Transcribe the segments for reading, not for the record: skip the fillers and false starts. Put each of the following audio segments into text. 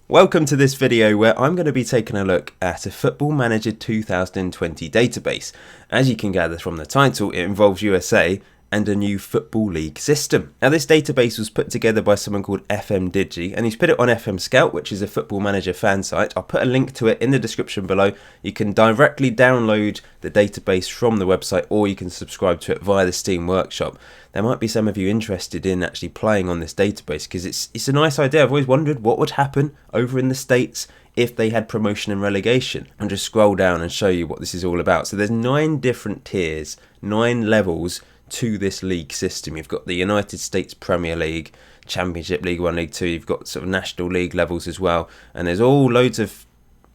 Welcome to this video where I'm going to be taking a look at a Football Manager 2020 database. As you can gather from the title, it involves USA and a new Football League system. Now this database was put together by someone called FM20 and he's put it on FM Scout, which is a Football Manager fan site. I'll put a link to it in the description below. You can directly download the database from the website or you can subscribe to it via the Steam Workshop. There might be some of you interested in actually playing on this database because it's a nice idea. I've always wondered what would happen over in the States if they had promotion and relegation. I'll just scroll down and show you what this is all about. So there's 9 different tiers, 9 levels to this league system. You've got the United States Premier League, Championship, League 1, League 2. You've got sort of National League levels as well. And there's all loads of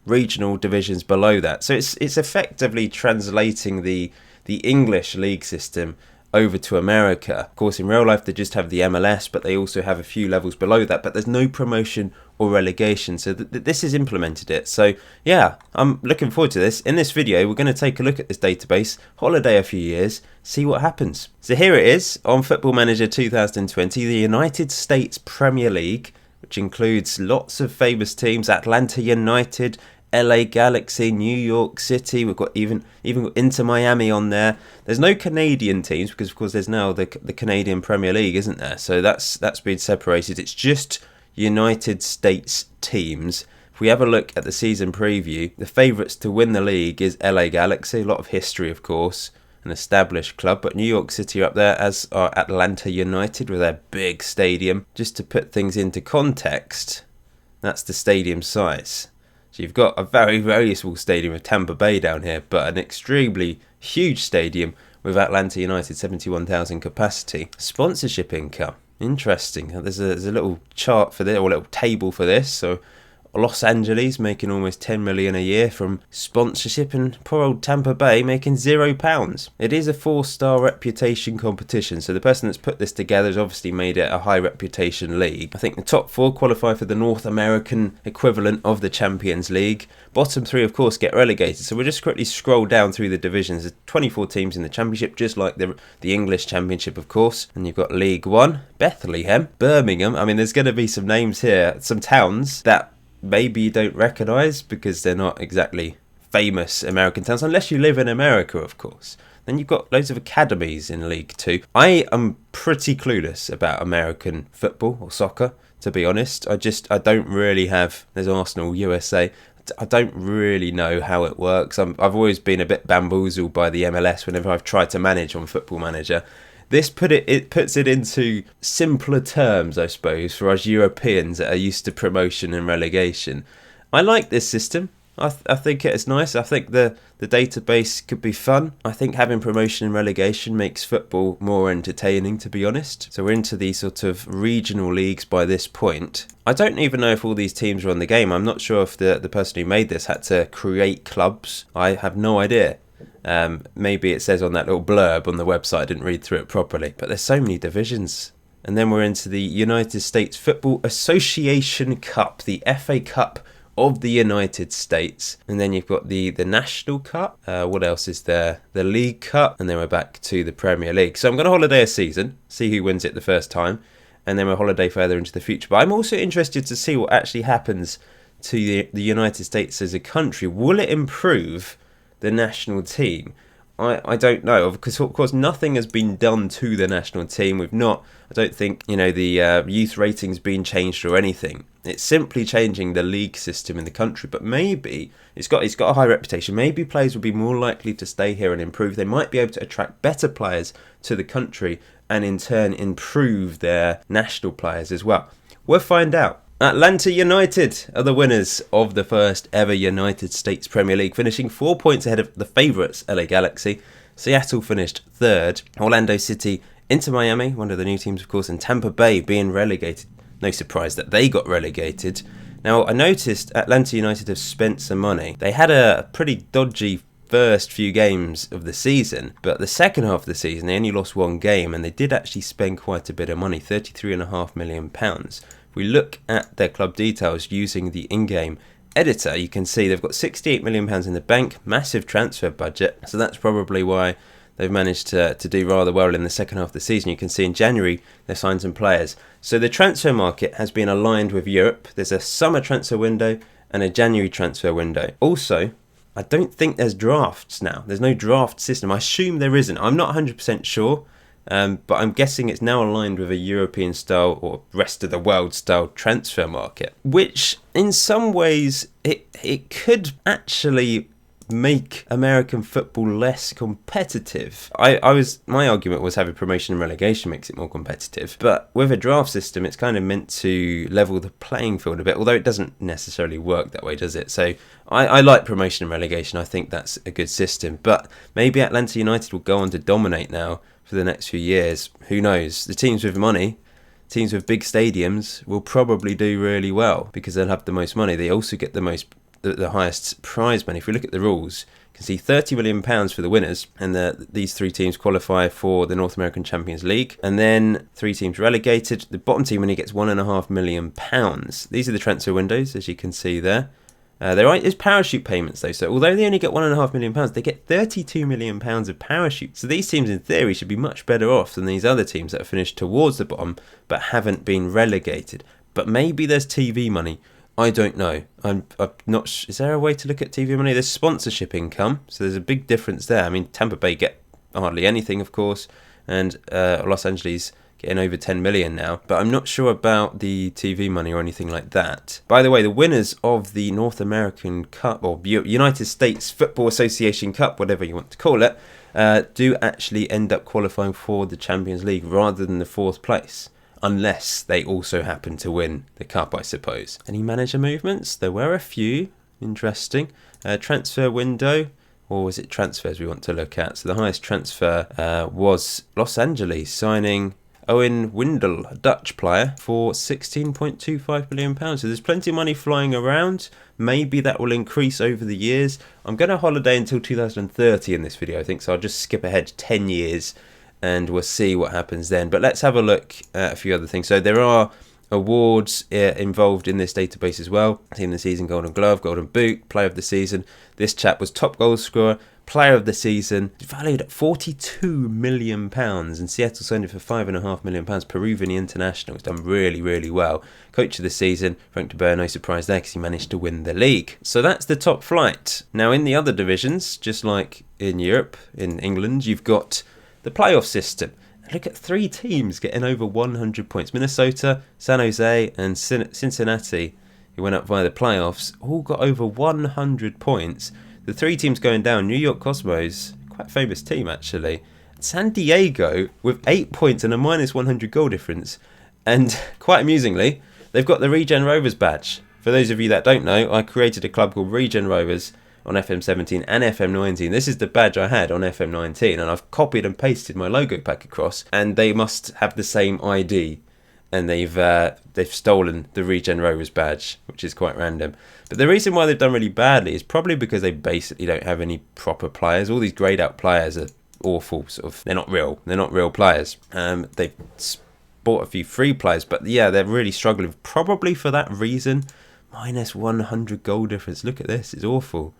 regional divisions below that. So it's effectively translating the English league system over to America. Of course, in real life, they just have the MLS, but they also have a few levels below that, but there's no promotion or relegation. So this has implemented it. So yeah, I'm looking forward to this. In this video, we're going to take a look at this database, holiday a few years, see what happens. So here it is on Football Manager 2020, the United States Premier League, which includes lots of famous teams, Atlanta United, LA Galaxy, New York City. We've got even got Inter Miami on there. There's no Canadian teams because of course there's now the Canadian Premier League, isn't there? So that's been separated. It's just United States teams. If we have a look at the season preview, the favourites to win the league is LA Galaxy. A lot of history, of course, an established club, but New York City are up there, as are Atlanta United with their big stadium. Just to put things into context, that's the stadium size. So you've got a very, very small stadium of Tampa Bay down here, but an extremely huge stadium with Atlanta United, 71,000 capacity. Sponsorship income, interesting. There's a little chart for this, or a little table for this. So Los Angeles making almost 10 million a year from sponsorship, and poor old Tampa Bay making £0. It is a 4-star reputation competition, so the person that's put this together has obviously made it a high reputation league. I think the top 4 qualify for the North American equivalent of the Champions League. Bottom 3 of course get relegated, so we'll just quickly scroll down through the divisions. There's 24 teams in the Championship, just like the English Championship of course, and you've got League 1, Bethlehem, Birmingham. I mean, there's going to be some names here, some towns that maybe you don't recognise because they're not exactly famous American towns, unless you live in America, of course. Then you've got loads of academies in League 2. I am pretty clueless about American football or soccer, to be honest. I don't really have, there's Arsenal, USA. I don't really know how it works. I've always been a bit bamboozled by the MLS whenever I've tried to manage on Football Manager. This puts it into simpler terms, I suppose, for us Europeans that are used to promotion and relegation. I like this system. I think it's nice. I think the database could be fun. I think having promotion and relegation makes football more entertaining, to be honest. So we're into these sort of regional leagues by this point. I don't even know if all these teams are on the game. I'm not sure if the person who made this had to create clubs. I have no idea. Maybe it says on that little blurb on the website, I didn't read through it properly, but there's so many divisions. And then we're into the United States Football Association Cup, the FA Cup of the United States. And then you've got the National Cup. What else is there? The League Cup. And then we're back to the Premier League. So I'm going to holiday a season, see who wins it the first time, and then we'll holiday further into the future. But I'm also interested to see what actually happens to the United States as a country. Will it improve the national team? I don't know, because of course nothing has been done to the national team. I don't think the youth ratings been changed or anything. It's simply changing the league system in the country. But maybe it's got a high reputation. Maybe players will be more likely to stay here and improve. They might be able to attract better players to the country and in turn improve their national players as well. We'll find out. Atlanta United are the winners of the first ever United States Premier League, finishing 4 points ahead of the favourites, LA Galaxy. Seattle finished 3rd. Orlando City, Inter Miami, one of the new teams of course, and Tampa Bay being relegated. No surprise that they got relegated. Now I noticed Atlanta United have spent some money. They had a pretty dodgy first few games of the season, but the second half of the season they only lost 1 game, and they did actually spend quite a bit of money, £33.5 million. If we look at their club details using the in-game editor, you can see they've got £68 million in the bank, massive transfer budget, so that's probably why they've managed to do rather well in the second half of the season. You can see in January they signed some players. So the transfer market has been aligned with Europe. There's a summer transfer window and a January transfer window. Also, I don't think there's drafts now. There's no draft system. I assume there isn't. I'm not 100% sure, but I'm guessing it's now aligned with a European style or rest of the world style transfer market, which in some ways it could actually make American football less competitive. My argument was having promotion and relegation makes it more competitive, but with a draft system it's kind of meant to level the playing field a bit, although it doesn't necessarily work that way, does it? So I like promotion and relegation. I think that's a good system, but maybe Atlanta United will go on to dominate now for the next few years. Who knows? The teams with money, teams with big stadiums will probably do really well because they'll have the most money. They also get the highest prize money. If we look at the rules, you can see £30 million for the winners, and these three teams qualify for the North American Champions League, and then three teams relegated. The bottom team only gets £1.5 million. These are the transfer windows, as you can see there. There is parachute payments though, so although they only get £1.5 million, they get £32 million of parachute. So these teams in theory should be much better off than these other teams that have finished towards the bottom but haven't been relegated. But maybe there's TV money. I don't know. I'm not. Is there a way to look at TV money? There's sponsorship income, so there's a big difference there. I mean, Tampa Bay get hardly anything, of course, and Los Angeles getting over 10 million now. But I'm not sure about the TV money or anything like that. By the way, the winners of the North American Cup, or United States Football Association Cup, whatever you want to call it, do actually end up qualifying for the Champions League rather than the fourth place. Unless they also happen to win the cup, I suppose. Any manager movements? There were a few. Interesting. Transfer window, or was it transfers we want to look at? So the highest transfer was Los Angeles signing Owen Windle, a Dutch player, for £16.25 million. So there's plenty of money flying around. Maybe that will increase over the years. I'm going to holiday until 2030 in this video, I think, so I'll just skip ahead 10 years. And we'll see what happens then. But let's have a look at a few other things. So there are awards involved in this database as well. Team of the season, Golden Glove, Golden Boot, Player of the season. This chap was top goal scorer, Player of the season, valued at £42 million. And Seattle signed him for £5.5 million. Peruvian international. He's done really, really well. Coach of the season, Frank de Boer, no surprise there because he managed to win the league. So that's the top flight. Now in the other divisions, just like in Europe, in England, you've got the playoff system. Look at three teams getting over 100 points. Minnesota, San Jose and Cincinnati, who went up via the playoffs, all got over 100 points. The three teams going down, New York Cosmos, quite a famous team actually. San Diego with 8 points and a minus 100 goal difference. And quite amusingly, they've got the Regen Rovers badge. For those of you that don't know, I created a club called Regen Rovers on FM17 and FM19. This is the badge I had on FM19, and I've copied and pasted my logo pack across, and they must have the same ID, and they've stolen the Regen Rovers badge, which is quite random. But the reason why they've done really badly is probably because they basically don't have any proper players. All these greyed out players are awful, they're not real players. They've bought a few free players, but yeah, they're really struggling, probably for that reason. Minus 100 goal difference, look at this, it's awful.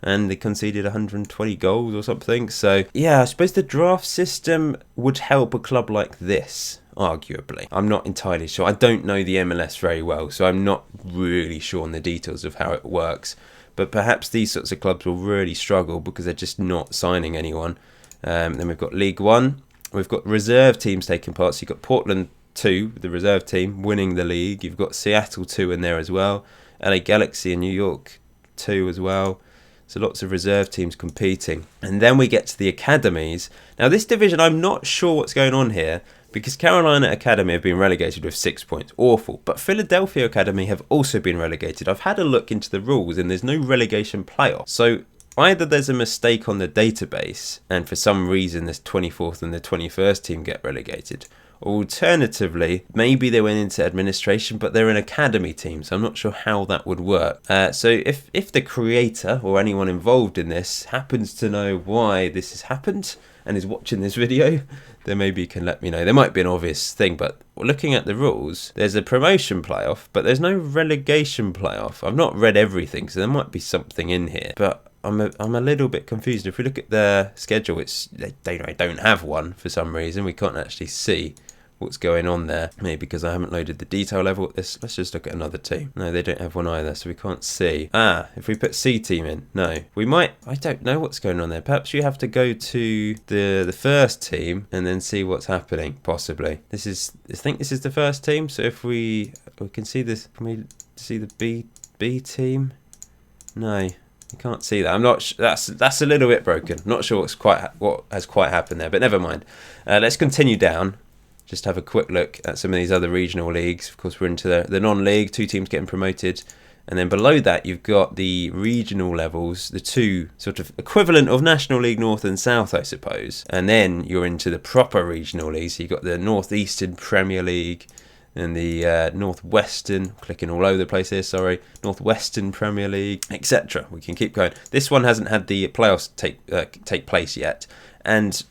And they conceded 120 goals or something. So yeah, I suppose the draft system would help a club like this, arguably. I'm not entirely sure. I don't know the MLS very well, so I'm not really sure on the details of how it works. But perhaps these sorts of clubs will really struggle because they're just not signing anyone. Then we've got League One. We've got reserve teams taking part. So you've got Portland 2, the reserve team, winning the league. You've got Seattle 2 in there as well. LA Galaxy and New York 2 as well. So lots of reserve teams competing. And then we get to the Academies. Now this division, I'm not sure what's going on here because Carolina Academy have been relegated with 6 points. Awful. But Philadelphia Academy have also been relegated. I've had a look into the rules and there's no relegation playoff. So either there's a mistake on the database and for some reason this 24th and the 21st team get relegated. Alternatively, maybe they went into administration, but they're an academy team, so I'm not sure how that would work. So if the creator or anyone involved in this happens to know why this has happened and is watching this video, then maybe you can let me know. There might be an obvious thing, but looking at the rules, there's a promotion playoff, but there's no relegation playoff. I've not read everything, so there might be something in here, but I'm a little bit confused. If we look at their schedule, they don't have one for some reason. We can't actually see what's going on there. Maybe because I haven't loaded the detail level. Let's just look at another team. No, they don't have one either, so we can't see. If we put C team in, no, we might. I don't know what's going on there. Perhaps you have to go to the first team and then see what's happening. Possibly. I think this is the first team. So if we can see this, can we see the B team? No, you can't see that. I'm not. That's a little bit broken. Not sure what has quite happened there, but never mind. Let's continue down. Just have a quick look at some of these other regional leagues. Of course, we're into the non-league, 2 teams getting promoted. And then below that, you've got the regional levels, the 2 sort of equivalent of National League North and South, I suppose. And then you're into the proper regional leagues. So you've got the Northeastern Premier League and the Northwestern, clicking all over the place here, sorry, Northwestern Premier League, etc. We can keep going. This one hasn't had the playoffs take place yet. And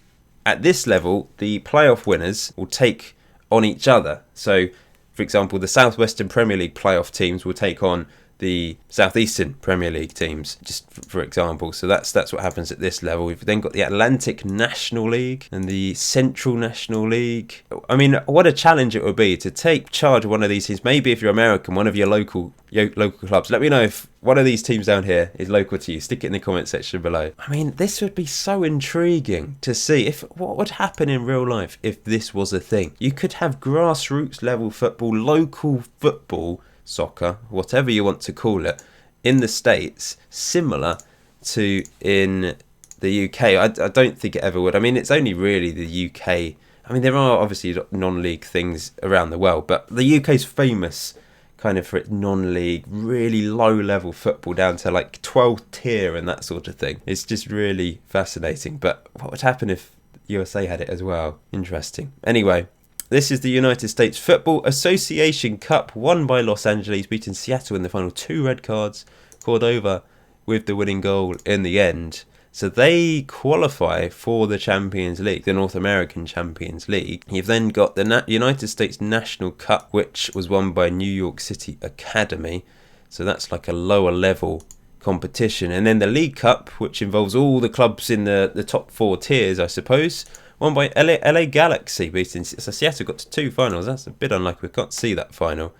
at this level, the playoff winners will take on each other. So, for example, the Southwestern Premier League playoff teams will take on the Southeastern Premier League teams, just for example. So that's what happens at this level. We've then got the Atlantic National League and the Central National League. I mean, what a challenge it would be to take charge of one of these teams. Maybe if you're American, one of your local clubs. Let me know if one of these teams down here is local to you. Stick it in the comment section below. I mean, this would be so intriguing to see what would happen in real life if this was a thing. You could have grassroots level football, local football, soccer, whatever you want to call it, in the States, similar to in the UK. I don't think it ever would. I mean, it's only really the UK. I mean, there are obviously non-league things around the world, but the UK's famous kind of for its non-league, really low-level football down to like 12th tier and that sort of thing. It's just really fascinating. But what would happen if USA had it as well? Interesting. Anyway, this is the United States Football Association Cup, won by Los Angeles, beating Seattle in the final. 2 red cards, Cordova with the winning goal in the end. So they qualify for the Champions League, the North American Champions League. You've then got the United States National Cup, which was won by New York City Academy. So that's like a lower level competition. And then the League Cup, which involves all the clubs in the top 4 tiers, I suppose, won by LA Galaxy, beating Seattle. Got to 2 finals. That's a bit unlucky. We can't see that final.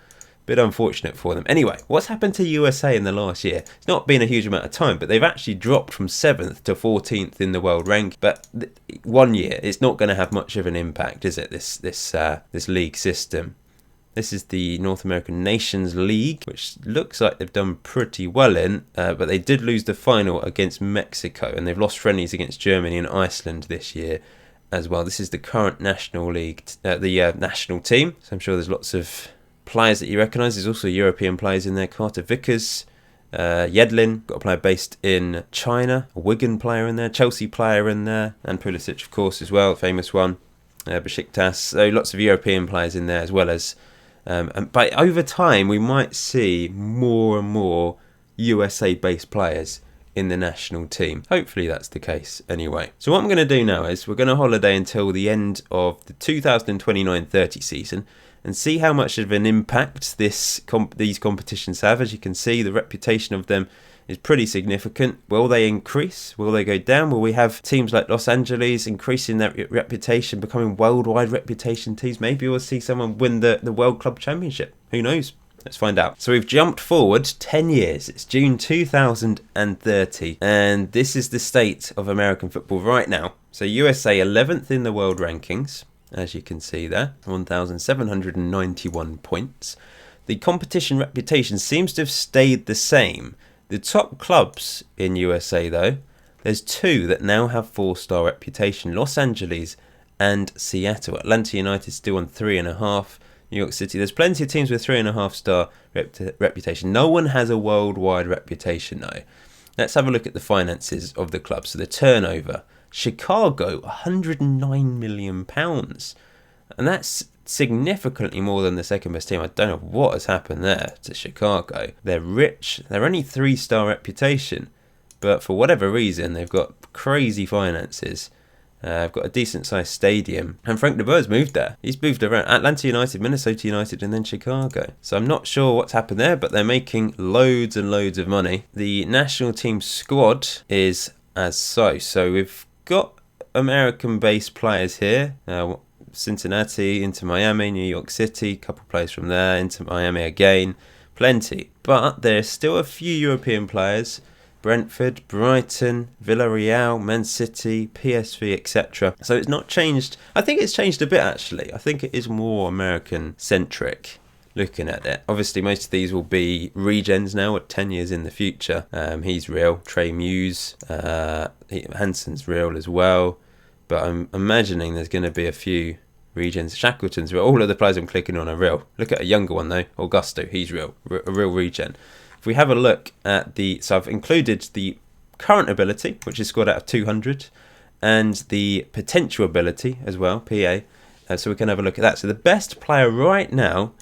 Bit unfortunate for them. Anyway, what's happened to USA in the last year? It's not been a huge amount of time, but they've actually dropped from 7th to 14th in the world rank. But 1 year, it's not going to have much of an impact, is it? This league system. This is the North American Nations League, which looks like they've done pretty well in, but they did lose the final against Mexico, and they've lost friendlies against Germany and Iceland this year as well. This is the current National League, the national team. So I'm sure there's lots of players that you recognise. There's also European players in there. Carter Vickers, Yedlin, got a player based in China, a Wigan player in there, Chelsea player in there, and Pulisic, of course, as well, famous one. Besiktas. So lots of European players in there as well as. But over time, we might see more and more USA-based players in the national team. Hopefully that's the case anyway. So what I'm going to do now is we're going to holiday until the end of the 2029-30 season and see how much of an impact these competitions have. As you can see, the reputation of them is pretty significant. Will they increase? Will they go down? Will we have teams like Los Angeles increasing their reputation, becoming worldwide reputation teams? Maybe we'll see someone win the World Club Championship. Who knows? Let's find out. So we've jumped forward 10 years. It's June 2030. And this is the state of American football right now. So USA 11th in the world rankings, as you can see there. 1,791 points. The competition reputation seems to have stayed the same. The top clubs in USA, though, there's 2 that now have 4-star reputation. Los Angeles and Seattle. Atlanta United still on 3.5. New York City. There's plenty of teams with 3.5-star reputation. No one has a worldwide reputation, though. Let's have a look at the finances of the club. So the turnover. Chicago, £109 million. And that's significantly more than the second best team. I don't know what has happened there to Chicago. They're rich. They're only 3-star reputation. But for whatever reason, they've got crazy finances. I've got a decent-sized stadium. And Frank de Boer's moved there. He's moved around. Atlanta United, Minnesota United, and then Chicago. So I'm not sure what's happened there, but they're making loads and loads of money. The national team squad is as so. So we've got American-based players here. Cincinnati, into Miami, New York City, a couple of players from there, into Miami again. Plenty. But there's still a few European players. Brentford, Brighton, Villarreal, Man City, PSV, etc. So it's not changed. I think it's changed a bit, actually. I think it is more American-centric looking at it. Obviously, most of these will be regens now at 10 years in the future. He's real. Trey Muse, Hansen's real as well. But I'm imagining there's going to be a few regens. Shackleton's real. All of the players I'm clicking on are real. Look at a younger one, though. Augusto, he's real. A real regen. If we have a look at so I've included the current ability, which is scored out of 200, and the potential ability as well, PA. So we can have a look at that. So the best player right now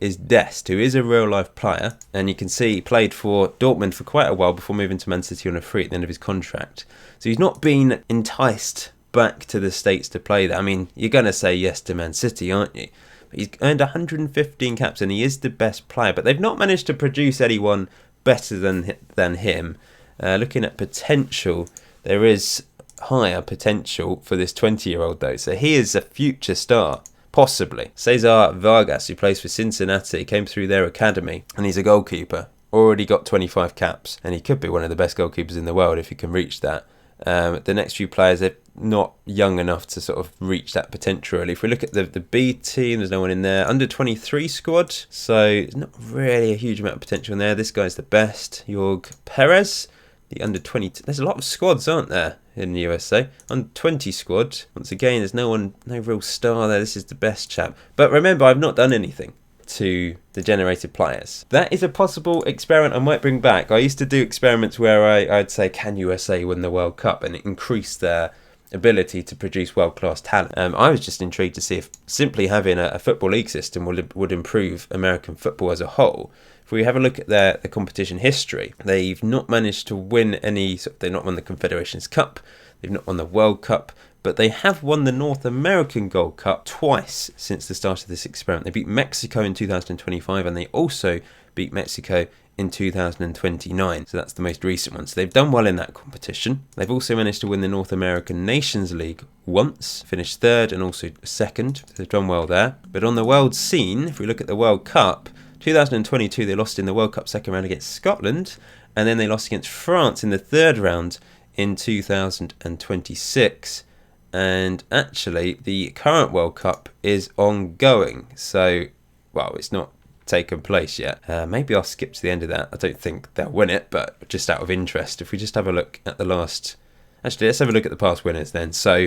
is Dest, who is a real-life player. And you can see he played for Dortmund for quite a while before moving to Man City on a free at the end of his contract. So he's not been enticed back to the States to play there. I mean, you're going to say yes to Man City, aren't you? He's earned 115 caps and he is the best player, but they've not managed to produce anyone better than him. Looking at potential, there is higher potential for this 20-year-old though, so he is a future star, possibly. Cesar Vargas, who plays for Cincinnati, came through their academy and he's a goalkeeper, already got 25 caps, and he could be one of the best goalkeepers in the world if he can reach that. The next few players, they're not young enough to sort of reach that potential really. If we look at the B team, there's no one in there. Under 23 squad, so there's not really a huge amount of potential in there. This guy's the best. Jorg Perez, the under 20. There's a lot of squads, aren't there, in the USA? Under 20 squad. Once again, there's no real star there. This is the best chap. But remember, I've not done anything to the generated players. That is a possible experiment I might bring back. I used to do experiments where I'd say, can USA win the World Cup, and it increased their ability to produce world-class talent. I was just intrigued to see if simply having a football league system would improve American football as a whole. If we have a look at their competition history, they've not managed to win any. They've not won the Confederations Cup, they've not won the World Cup, but they have won the North American Gold Cup twice since the start of this experiment. They beat Mexico in 2025 and they also beat Mexico in 2029. So that's the most recent one. So they've done well in that competition. They've also managed to win the North American Nations League once, finished third and also second. So they've done well there. But on the world scene, if we look at the World Cup, 2022 they lost in the World Cup second round against Scotland, and then they lost against France in the third round in 2026. And actually, the current World Cup is ongoing. So, well, it's not taken place yet. Maybe I'll skip to the end of that. I don't think they'll win it, but just out of interest, if we just have a look at the last. Actually, let's have a look at the past winners then. So,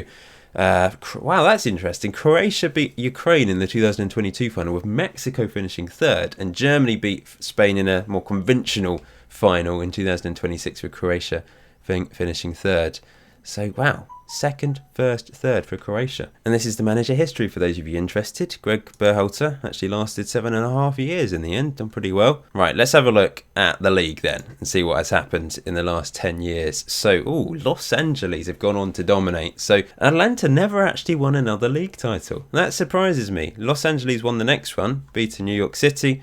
wow, that's interesting. Croatia beat Ukraine in the 2022 final, with Mexico finishing third, and Germany beat Spain in a more conventional final in 2026, with Croatia finishing third. So, wow. Second, first, third for Croatia. And this is the manager history for those of you interested. Greg Berhalter actually lasted 7.5 years in the end, done pretty well. Right, let's have a look at the league then and see what has happened in the last 10 years. So, Los Angeles have gone on to dominate. So, Atlanta never actually won another league title. That surprises me. Los Angeles won the next one, beating New York City.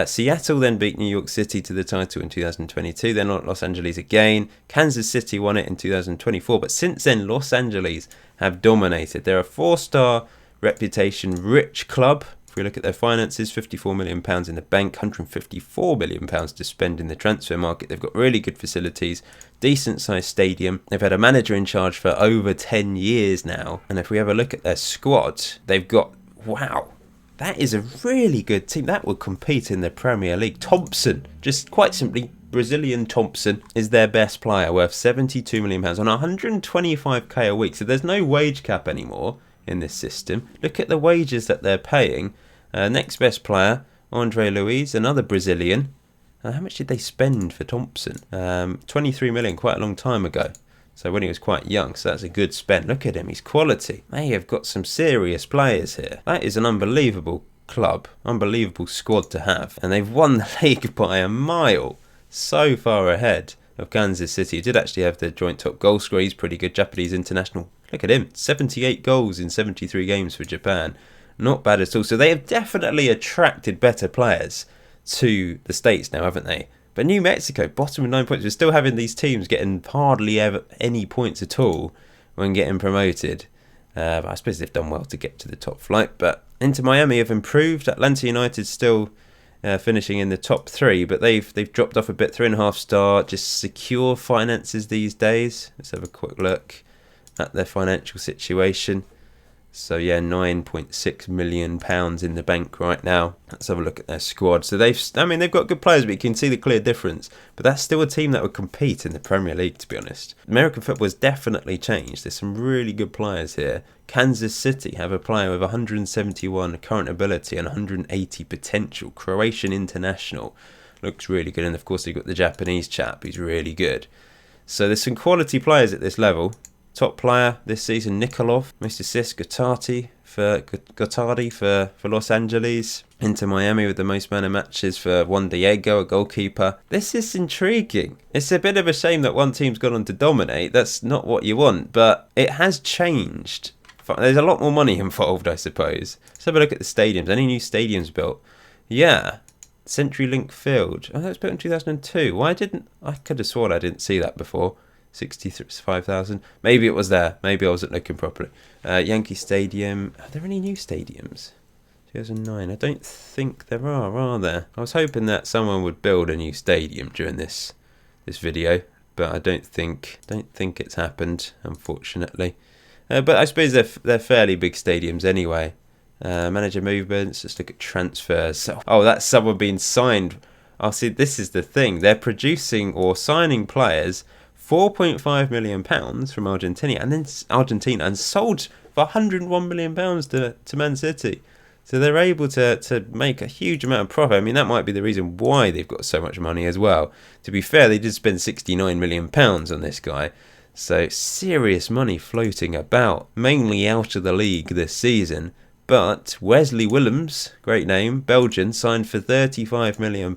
Seattle then beat New York City to the title in 2022, then Los Angeles again. Kansas City won it in 2024, but since then Los Angeles have dominated. They're a 4-star reputation rich club. If we look at their finances, £54 million in the bank, £154 million to spend in the transfer market. They've got really good facilities, decent sized stadium. They've had a manager in charge for over 10 years now. And if we have a look at their squad, they've got, wow, that is a really good team. That will compete in the Premier League. Thompson, just quite simply, Brazilian Thompson is their best player, worth £72 million on 125k a week. So there's no wage cap anymore in this system. Look at the wages that they're paying. Next best player, Andre Luiz, another Brazilian. How much did they spend for Thompson? 23 million, quite a long time ago. So when he was quite young, so that's a good spend. Look at him, he's quality. They have got some serious players here. That is an unbelievable club, unbelievable squad to have. And they've won the league by a mile, so far ahead of Kansas City. Who did actually have the joint top goal scorer. He's pretty good, Japanese international Look at him, 78 goals in 73 games for Japan. Not bad at all. So they have definitely attracted better players to the States now, haven't they? But New Mexico, bottom with 9 points. We're still having these teams getting hardly ever any points at all when getting promoted. But I suppose they've done well to get to the top flight. But Inter Miami have improved. Atlanta United still finishing in the top 3, but they've dropped off a bit. 3.5 star. Just secure finances these days. Let's have a quick look at their financial situation. So yeah, £9.6 million in the bank right now. Let's have a look at their squad. So they've got good players, but you can see the clear difference. But that's still a team that would compete in the Premier League, to be honest. American football has definitely changed. There's some really good players here. Kansas City have a player with 171 current ability and 180 potential. Croatian international. Looks really good. And of course, they've got the Japanese chap who's really good. So there's some quality players at this level. Top player this season, Nikolov. Most assists, Gotardi for Los Angeles. Inter Miami with the most man of matches for Juan Diego, a goalkeeper. This is intriguing. It's a bit of a shame that one team's gone on to dominate. That's not what you want, but it has changed. There's a lot more money involved, I suppose. Let's have a look at the stadiums. Any new stadiums built? Yeah. CenturyLink Field. Oh, that was built in 2002. I could have sworn I didn't see that before. 65,000. Maybe it was there. Maybe I wasn't looking properly. Yankee Stadium. Are there any new stadiums? 2009. I don't think there are there? I was hoping that someone would build a new stadium during this video, but I don't think it's happened, unfortunately. But I suppose they're fairly big stadiums anyway. Manager movements. Let's look at transfers. Oh, that's someone being signed. Oh, see, this is the thing. They're producing or signing players. £4.5 million from Argentina and sold for £101 million to Man City. So they're able to make a huge amount of profit. I mean, that might be the reason why they've got so much money as well. To be fair, they did spend £69 million on this guy. So serious money floating about, mainly out of the league this season. But Wesley Willems, great name, Belgian, signed for £35 million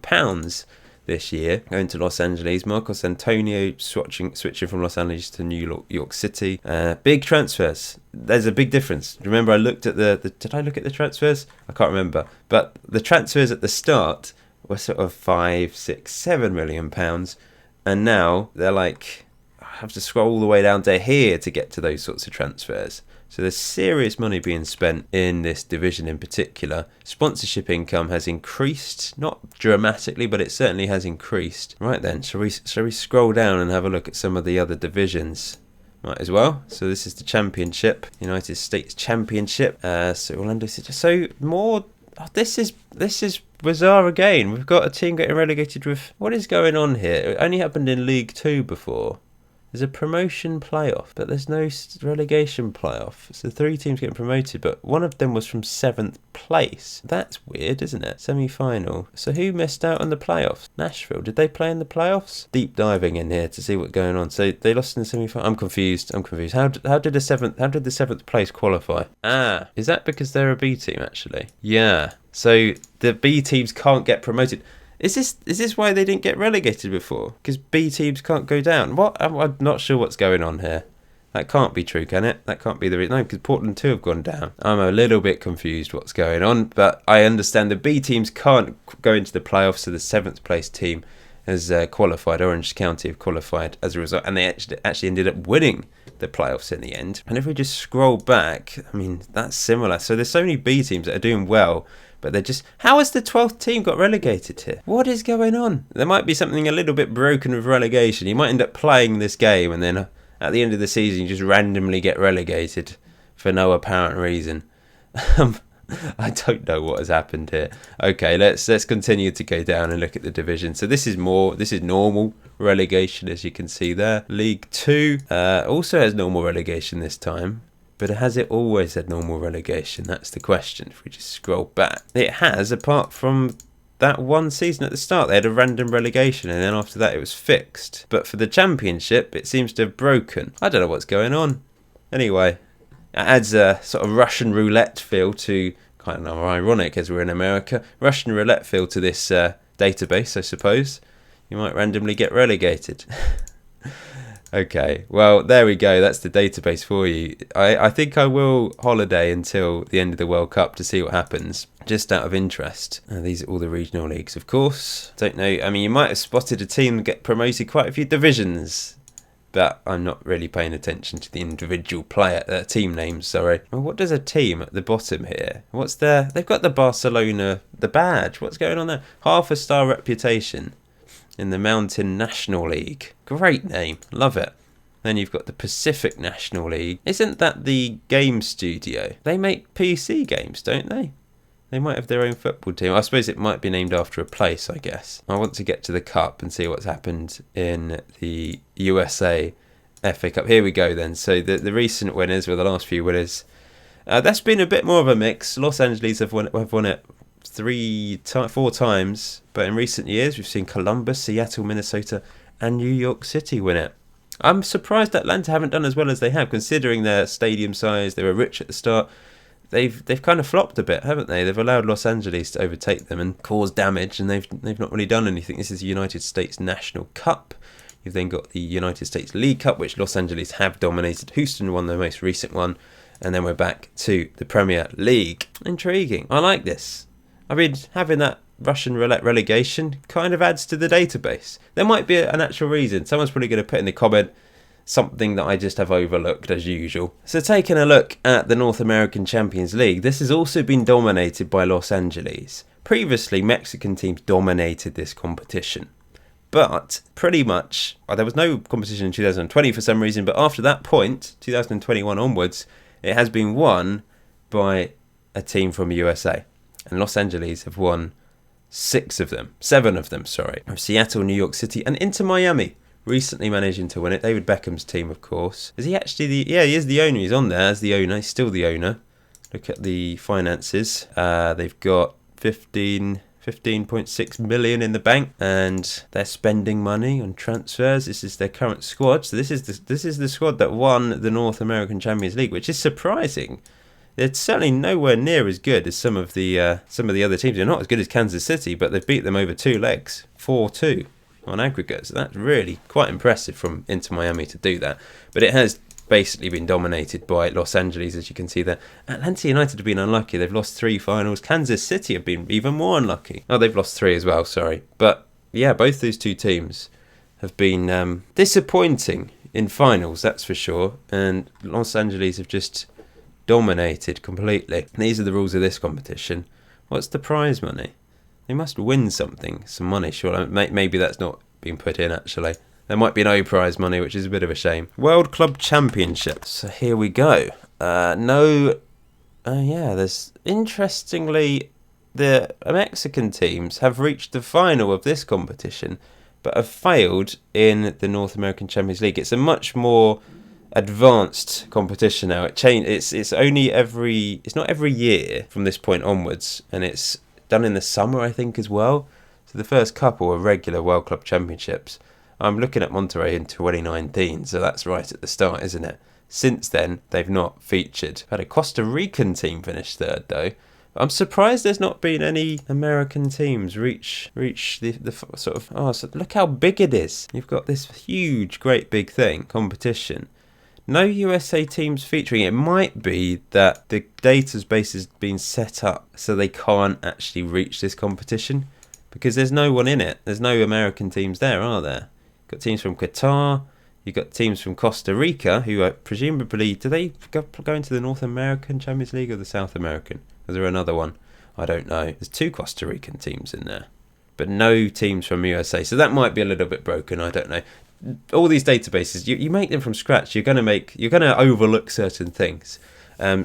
this year, going to Los Angeles. Marcos Antonio switching from Los Angeles to New York City. Big transfers. There's a big difference. Remember, I looked at did I look at the transfers? I can't remember. But the transfers at the start were sort of £5, £6, £7 million, and now they're like, I have to scroll all the way down to here to get to those sorts of transfers. So there's serious money being spent in this division in particular. Sponsorship income has increased, not dramatically, but it certainly has increased. Right then, shall we scroll down and have a look at some of the other divisions? Might as well. So this is the Championship, United States Championship. So Orlando City. So more. Oh, this is bizarre again. We've got a team getting relegated with. What is going on here? It only happened in League 2 before. There's a promotion playoff, but there's no relegation playoff. So 3 teams getting promoted, but one of them was from 7th place. That's weird, isn't it? Semi-final. So who missed out on the playoffs? Nashville. Did they play in the playoffs? Deep diving in here to see what's going on. So they lost in the semi-final. I'm confused. How did the 7th place qualify? Ah, is that because they're a B team actually? Yeah. So the B teams can't get promoted. Is this why they didn't get relegated before? Because B teams can't go down? What? I'm not sure what's going on here. That can't be true, can it? That can't be the reason. No, because Portland 2 have gone down. I'm a little bit confused what's going on, but I understand the B teams can't go into the playoffs, so the 7th place team has qualified. Orange County have qualified as a result, and they actually ended up winning the playoffs in the end. And if we just scroll back, I mean, that's similar. So there's so many B teams that are doing well, but they're just... How has the 12th team got relegated here? What is going on? There might be something a little bit broken with relegation. You might end up playing this game and then at the end of the season you just randomly get relegated for no apparent reason. I don't know what has happened here. Okay, let's continue to go down and look at the division. So this is normal relegation, as you can see there. League 2 also has normal relegation this time. But has it always had normal relegation? That's the question. If we just scroll back, it has, apart from that one season at the start. They had a random relegation, and then after that it was fixed. But for the Championship, it seems to have broken. I don't know what's going on. Anyway, it adds a sort of Russian roulette feel to, kind of ironic as we're in America, Russian roulette feel to this database, I suppose. You might randomly get relegated. Okay, well, there we go. That's the database for you. I think I will holiday until the end of the World Cup to see what happens, just out of interest. These are all the regional leagues, of course. Don't know. I mean, you might have spotted a team get promoted quite a few divisions, but I'm not really paying attention to the individual team names, sorry. Well, what does a team at the bottom here? They've got the Barcelona, the badge. What's going on there? Half a star reputation in the Mountain National League. Great name. Love it. Then you've got the Pacific National League. Isn't that the game studio? They make PC games, don't they? They might have their own football team. I suppose it might be named after a place, I guess. I want to get to the Cup and see what's happened in the USA FA Cup. Here we go then. So the recent winners, or the last few winners, that's been a bit more of a mix. Los Angeles have won it 4 times, but in recent years we've seen Columbus, Seattle, Minnesota and New York City win it. I'm surprised Atlanta haven't done as well as they have, considering their stadium size. They were rich at the start. They've kind of flopped a bit, haven't they? They've allowed Los Angeles to overtake them and cause damage, and they've not really done anything. This is the United States National Cup. You've then got the United States League Cup, which Los Angeles have dominated. Houston won the most recent one, and then we're back to the Premier League. Intriguing. I like this. I mean, having that Russian roulette relegation kind of adds to the database. There might be an actual reason. Someone's probably going to put in the comment something that I just have overlooked as usual. So taking a look at the North American Champions League, this has also been dominated by Los Angeles. Previously, Mexican teams dominated this competition. But pretty much, there was no competition in 2020 for some reason, but after that point, 2021 onwards, it has been won by a team from USA. And Los Angeles have won 7 of them, of Seattle, New York City, and Inter Miami recently managing to win it. David Beckham's team, of course. Is he actually he is the owner. He's on there as the owner. He's still the owner. Look at the finances. They've got 15.6 million in the bank, and they're spending money on transfers. This is their current squad. So this is the squad that won the North American Champions League, which is surprising. It's certainly nowhere near as good as some of the other teams. They're not as good as Kansas City, but they've beat them over 2 legs, 4-2 on aggregate. So that's really quite impressive from Inter Miami to do that. But it has basically been dominated by Los Angeles, as you can see there. Atlanta United have been unlucky. They've lost 3 finals. Kansas City have been even more unlucky. Oh, they've lost 3 as well, sorry. But yeah, both those 2 teams have been disappointing in finals, that's for sure. And Los Angeles have just dominated completely. These are the rules of this competition. What's the prize money? They must win some money, sure. Maybe that's not been put in, actually. There might be no prize money, which is a bit of a shame. World Club Championships. So here we go. There's interestingly, the Mexican teams have reached the final of this competition, but have failed in the North American Champions League. It's a much more advanced competition now. It's not every year from this point onwards, and it's done in the summer, I think, as well. So the first couple are regular World Club Championships. I'm looking at Monterrey in 2019, so that's right at the start, isn't it? Since then, they've not featured. Had a Costa Rican team finish 3rd, though. I'm surprised there's not been any American teams reach the sort of... Oh, so look how big it is. You've got this huge, great big competition. No USA teams featuring. It might be that the database has been set up so they can't actually reach this competition, because there's no one in it. There's no American teams there, are there? Got teams from Qatar. You've got teams from Costa Rica, who are presumably... Do they go into the North American Champions League or the South American? Is there another one? I don't know. There's 2 Costa Rican teams in there, but no teams from USA. So that might be a little bit broken. I don't know. All these databases, you make them from scratch. You're going to overlook certain things.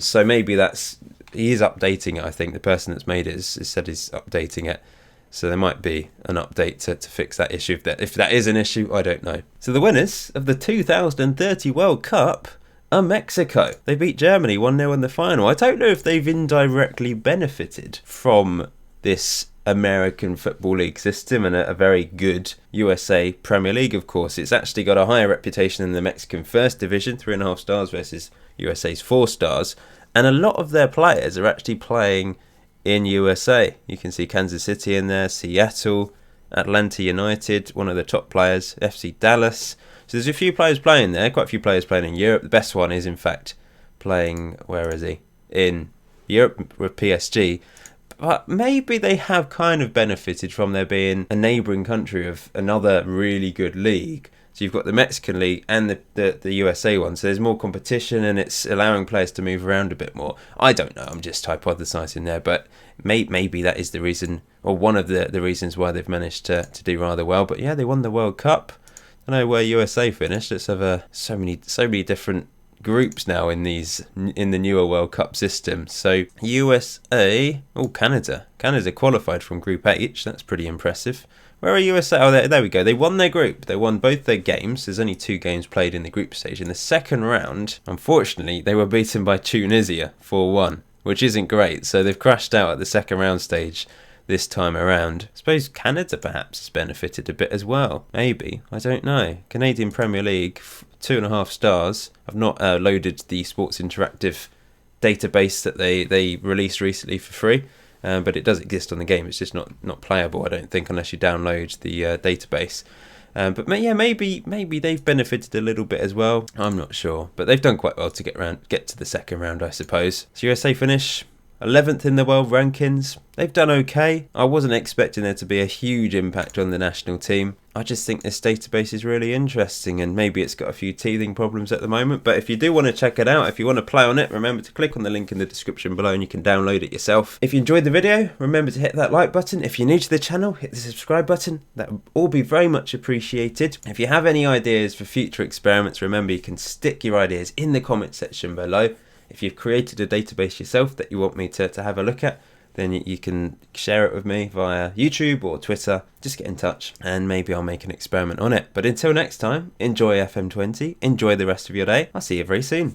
So maybe he is updating it. I think the person that's made it has said he's updating it. So there might be an update to fix that issue. If that is an issue, I don't know. So the winners of the 2030 World Cup are Mexico. They beat Germany 1-0 in the final. I don't know if they've indirectly benefited from this American Football League system and a very good USA Premier League, of course. It's actually got a higher reputation than the Mexican First Division, 3.5 stars versus USA's 4 stars. And a lot of their players are actually playing in USA. You can see Kansas City in there, Seattle, Atlanta United, one of the top players, FC Dallas. So there's a few players playing there, quite a few players playing in Europe. The best one is, in fact, playing, where is he? In Europe with PSG. But maybe they have kind of benefited from there being a neighbouring country of another really good league. So you've got the Mexican league and the USA one. So there's more competition and it's allowing players to move around a bit more. I don't know. I'm just hypothesising there. But maybe that is the reason, or one of the reasons why they've managed to do rather well. But yeah, they won the World Cup. I don't know where USA finished. Let's have so many different groups now in the newer World Cup system. So USA, Canada qualified from Group H. That's pretty impressive. Where are USA? Oh, there we go. They won their group. They won both their games. There's only 2 games played in the group stage. In the second round, unfortunately, they were beaten by Tunisia 4-1, which isn't great. So they've crashed out at the second round stage this time around. I suppose Canada perhaps has benefited a bit as well. Maybe. I don't know. Canadian Premier League, 2.5 stars. I've not loaded the Sports Interactive database that they released recently for free. But it does exist on the game. It's just not playable, I don't think, unless you download the database. But yeah, maybe they've benefited a little bit as well. I'm not sure, but they've done quite well to get to the second round, I suppose. So USA finish 11th in the world rankings. They've done okay. I wasn't expecting there to be a huge impact on the national team. I just think this database is really interesting, and maybe it's got a few teething problems at the moment. But if you do want to check it out, if you want to play on it, remember to click on the link in the description below and you can download it yourself. If you enjoyed the video, remember to hit that like button. If you're new to the channel, hit the subscribe button. That would all be very much appreciated. If you have any ideas for future experiments, remember you can stick your ideas in the comment section below. If you've created a database yourself that you want me to have a look at, then you can share it with me via YouTube or Twitter. Just get in touch and maybe I'll make an experiment on it. But until next time, enjoy FM20, enjoy the rest of your day. I'll see you very soon.